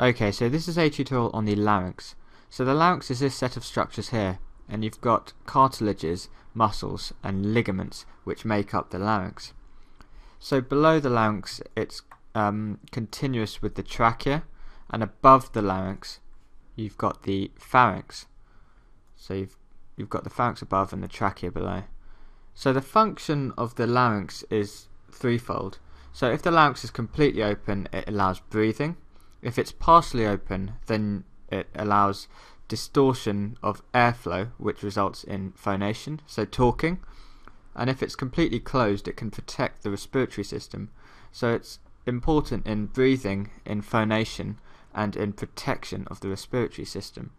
Okay, so this is a tutorial on the larynx. So the larynx is this set of structures here, and you've got cartilages, muscles, and ligaments which make up the larynx. So below the larynx it's continuous with the trachea, and above the larynx you've got the pharynx. So you've got the pharynx above and the trachea below. So the function of the larynx is threefold. So if the larynx is completely open, it allows breathing. If it's partially open, then it allows distortion of airflow, which results in phonation, so talking. And if it's completely closed, it can protect the respiratory system. So it's important in breathing, in phonation, and in protection of the respiratory system.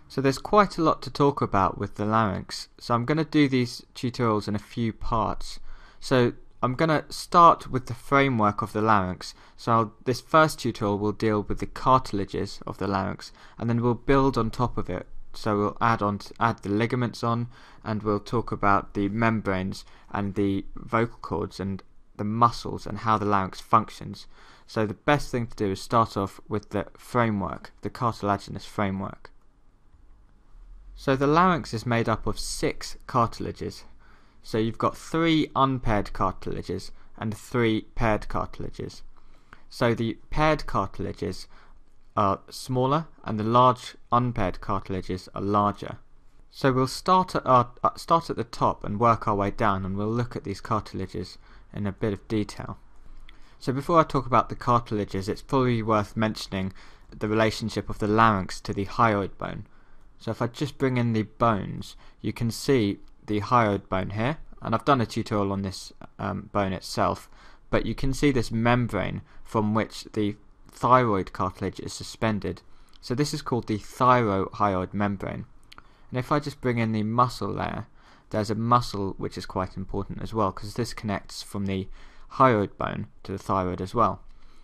So there's quite a lot to talk about with the larynx. So I'm going to do these tutorials in a few parts. So I'm going to start with the framework of the larynx. So this first tutorial will deal with the cartilages of the larynx, and then we'll build on top of it. So we'll add the ligaments on, and we'll talk about the membranes and the vocal cords and the muscles and how the larynx functions. So the best thing to do is start off with the framework, the cartilaginous framework. So the larynx is made up of 6 cartilages. So you've got 3 unpaired cartilages and 3 paired cartilages. So the paired cartilages are smaller and the large unpaired cartilages are larger. So we'll start at the top and work our way down, and we'll look at these cartilages in a bit of detail. So before I talk about the cartilages, it's probably worth mentioning the relationship of the larynx to the hyoid bone. So if I just bring in the bones, you can see the hyoid bone here, and I've done a tutorial on this bone itself, but you can see this membrane from which the thyroid cartilage is suspended. So this is called the thyrohyoid membrane. And if I just bring in the muscle layer, there's a muscle which is quite important as well, because this connects from the hyoid bone to the thyroid as well.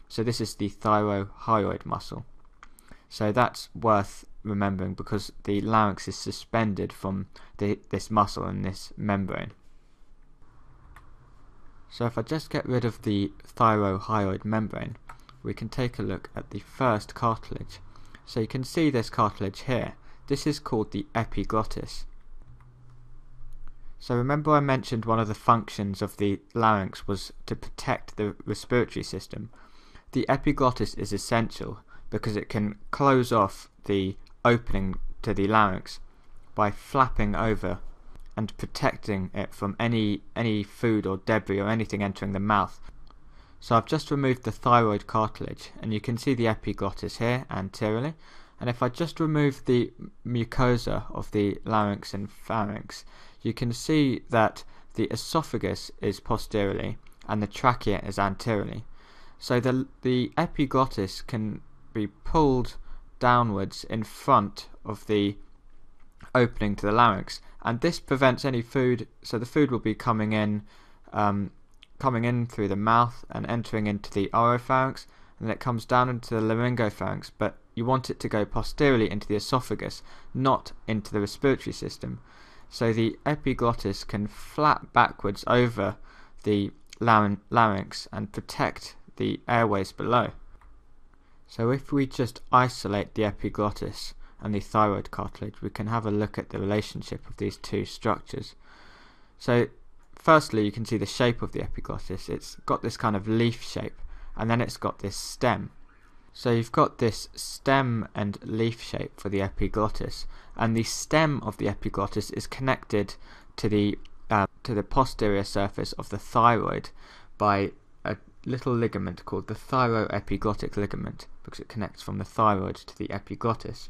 So this is the thyrohyoid muscle. So that's worth remembering because the larynx is suspended from this muscle and this membrane. So if I just get rid of the thyrohyoid membrane, we can take a look at the first cartilage. So you can see this cartilage here. This is called the epiglottis. So remember I mentioned one of the functions of the larynx was to protect the respiratory system. The epiglottis is essential because it can close off the opening to the larynx by flapping over and protecting it from any food or debris or anything entering the mouth. So I've just removed the thyroid cartilage, and you can see the epiglottis here anteriorly. And if I just remove the mucosa of the larynx and pharynx, you can see that the esophagus is posteriorly and the trachea is anteriorly. So the epiglottis can be pulled downwards in front of the opening to the larynx, and this prevents any food, so the food will be coming in through the mouth and entering into the oropharynx, and then it comes down into the laryngopharynx, but you want it to go posteriorly into the esophagus, not into the respiratory system. So the epiglottis can flap backwards over the larynx and protect the airways below. So if we just isolate the epiglottis and the thyroid cartilage, we can have a look at the relationship of these two structures. So firstly, you can see the shape of the epiglottis. It's got this kind of leaf shape, and then it's got this stem. So you've got this stem and leaf shape for the epiglottis, and the stem of the epiglottis is connected to the posterior surface of the thyroid by a little ligament called the thyroepiglottic ligament, because it connects from the thyroid to the epiglottis.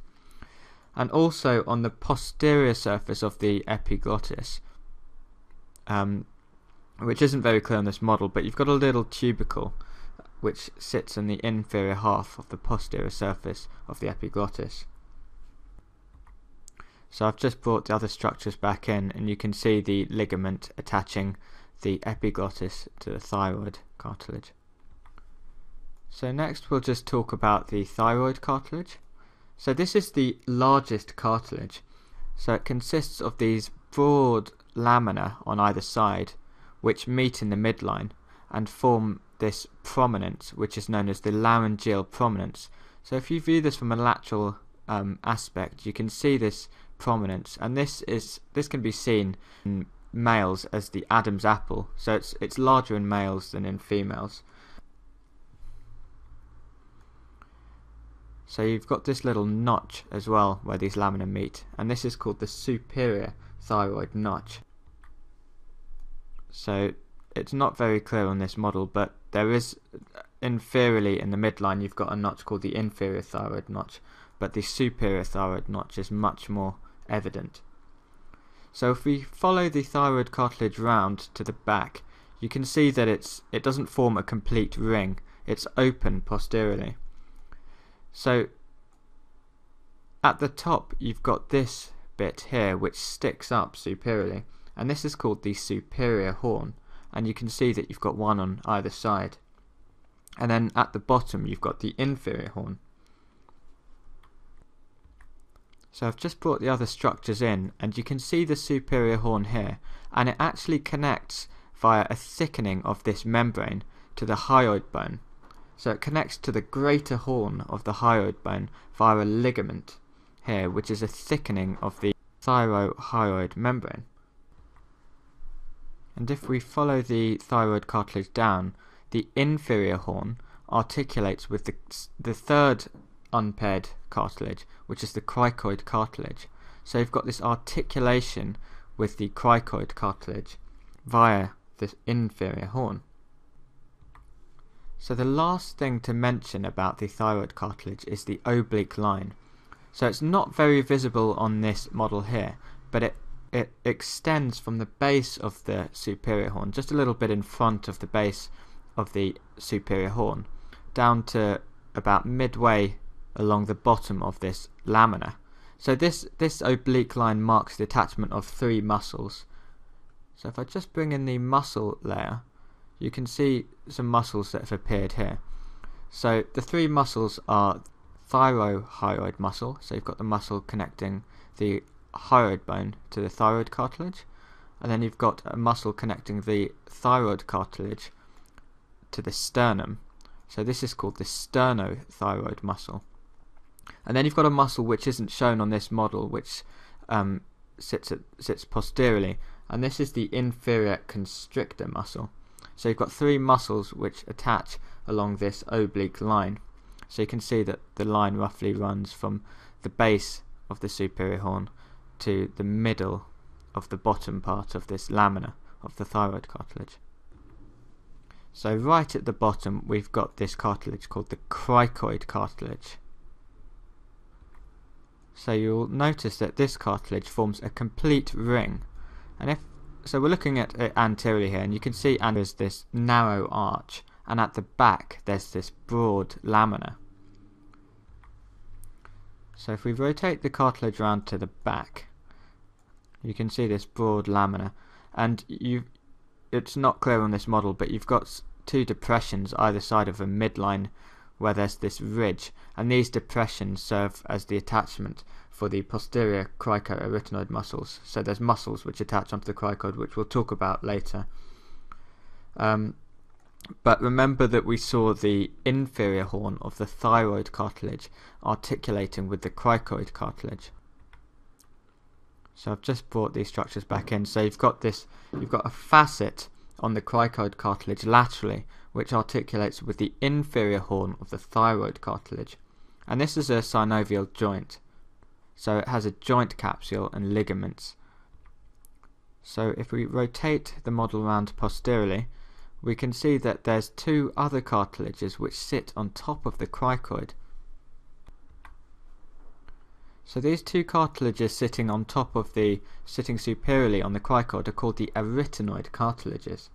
And also on the posterior surface of the epiglottis, which isn't very clear on this model, but you've got a little tubercle which sits in the inferior half of the posterior surface of the epiglottis. So I've just brought the other structures back in, and you can see the ligament attaching the epiglottis to the thyroid cartilage. So next we'll just talk about the thyroid cartilage. So this is the largest cartilage. So it consists of these broad lamina on either side, which meet in the midline and form this prominence, which is known as the laryngeal prominence. So if you view this from a lateral aspect, you can see this prominence, and this can be seen in males as the Adam's apple. So it's larger in males than in females. So you've got this little notch as well where these lamina meet, and this is called the superior thyroid notch. So it's not very clear on this model, but there is inferiorly in the midline you've got a notch called the inferior thyroid notch, but the superior thyroid notch is much more evident. So if we follow the thyroid cartilage round to the back, you can see that it doesn't form a complete ring, it's open posteriorly. So at the top you've got this bit here which sticks up superiorly, and this is called the superior horn, and you can see that you've got one on either side. And then at the bottom you've got the inferior horn. So I've just brought the other structures in, and you can see the superior horn here, and it actually connects via a thickening of this membrane to the hyoid bone. So it connects to the greater horn of the hyoid bone via a ligament here, which is a thickening of the thyrohyoid membrane. And if we follow the thyroid cartilage down, the inferior horn articulates with the third unpaired cartilage, which is the cricoid cartilage. So you've got this articulation with the cricoid cartilage via this inferior horn. So the last thing to mention about the thyroid cartilage is the oblique line. So it's not very visible on this model here, but it extends from the base of the superior horn, just a little bit in front of the base of the superior horn, down to about midway along the bottom of this lamina. So this oblique line marks the attachment of three muscles. So if I just bring in the muscle layer, you can see some muscles that have appeared here. So the three muscles are thyrohyoid muscle, so you've got the muscle connecting the hyoid bone to the thyroid cartilage, and then you've got a muscle connecting the thyroid cartilage to the sternum. So this is called the sternothyroid muscle. And then you've got a muscle which isn't shown on this model, which sits posteriorly, and this is the inferior constrictor muscle. So you've got three muscles which attach along this oblique line. So you can see that the line roughly runs from the base of the superior horn to the middle of the bottom part of this lamina of the thyroid cartilage. So right at the bottom we've got this cartilage called the cricoid cartilage. So you'll notice that this cartilage forms a complete ring, and so we're looking at it anteriorly here, and you can see there's this narrow arch, and at the back there's this broad lamina. So if we rotate the cartilage around to the back, you can see this broad lamina, and it's not clear on this model, but you've got two depressions either side of a midline where there's this ridge, and these depressions serve as the attachment for the posterior cricoarytenoid muscles. So there's muscles which attach onto the cricoid, which we'll talk about later. But remember that we saw the inferior horn of the thyroid cartilage articulating with the cricoid cartilage. So I've just brought these structures back in. So you've got a facet on the cricoid cartilage laterally, which articulates with the inferior horn of the thyroid cartilage. And this is a synovial joint. So it has a joint capsule and ligaments. So if we rotate the model around posteriorly, we can see that there's two other cartilages which sit on top of the cricoid. So these two cartilages sitting superiorly on the cricoid are called the arytenoid cartilages.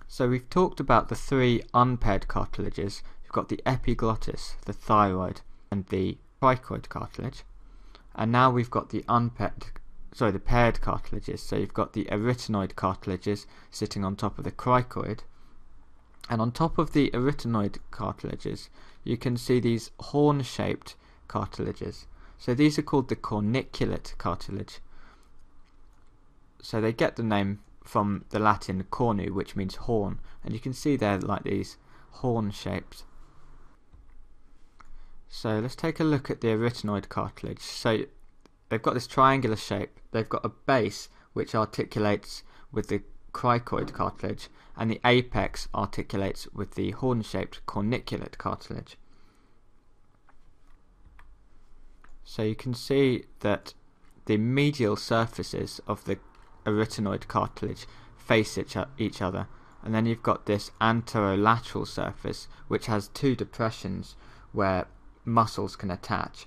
So we've talked about the three unpaired cartilages. You've got the epiglottis, the thyroid, and the cricoid cartilage. And now we've got the paired cartilages. So you've got the arytenoid cartilages sitting on top of the cricoid. And on top of the arytenoid cartilages, you can see these horn-shaped cartilages. So these are called the corniculate cartilage. So they get the name from the Latin cornu, which means horn, and you can see they're like these horn shapes. So let's take a look at the arytenoid cartilage. So they've got this triangular shape, they've got a base which articulates with the cricoid cartilage, and the apex articulates with the horn-shaped corniculate cartilage. So you can see that the medial surfaces of the arytenoid cartilage face each other, and then you've got this anterolateral surface which has two depressions where muscles can attach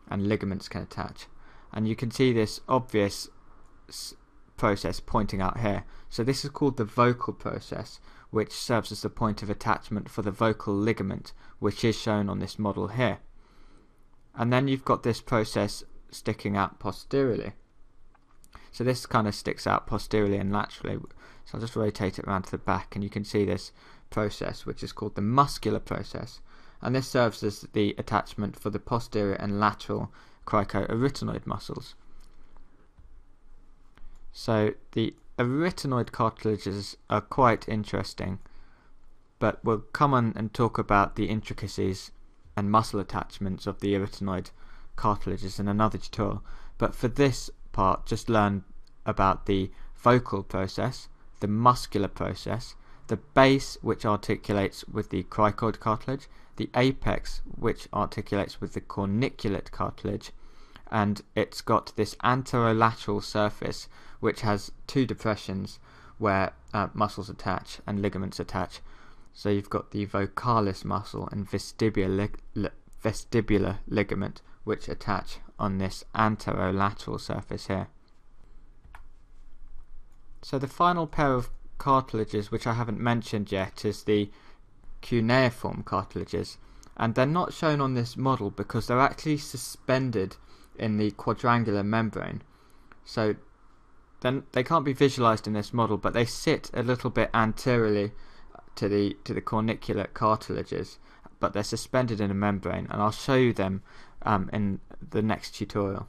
and ligaments can attach, and you can see this obvious process pointing out here. So this is called the vocal process, which serves as the point of attachment for the vocal ligament, which is shown on this model here. And then you've got this process sticking out posteriorly. So this kind of sticks out posteriorly and laterally. So I'll just rotate it around to the back, and you can see this process, which is called the muscular process. And this serves as the attachment for the posterior and lateral cricoarytenoid muscles. So the arytenoid cartilages are quite interesting, but we'll come on and talk about the intricacies and muscle attachments of the arytenoid cartilages in another tutorial. But for this part, just learn about the vocal process, the muscular process, the base which articulates with the cricoid cartilage, the apex which articulates with the corniculate cartilage, and it's got this anterolateral surface which has two depressions where muscles attach and ligaments attach. So you've got the vocalis muscle and vestibular ligament which attach on this anterolateral surface here. So the final pair of cartilages which I haven't mentioned yet is the cuneiform cartilages, and they're not shown on this model because they're actually suspended in the quadrangular membrane. So then they can't be visualized in this model, but they sit a little bit anteriorly to the corniculate cartilages, but they're suspended in a membrane, and I'll show you them in the next tutorial.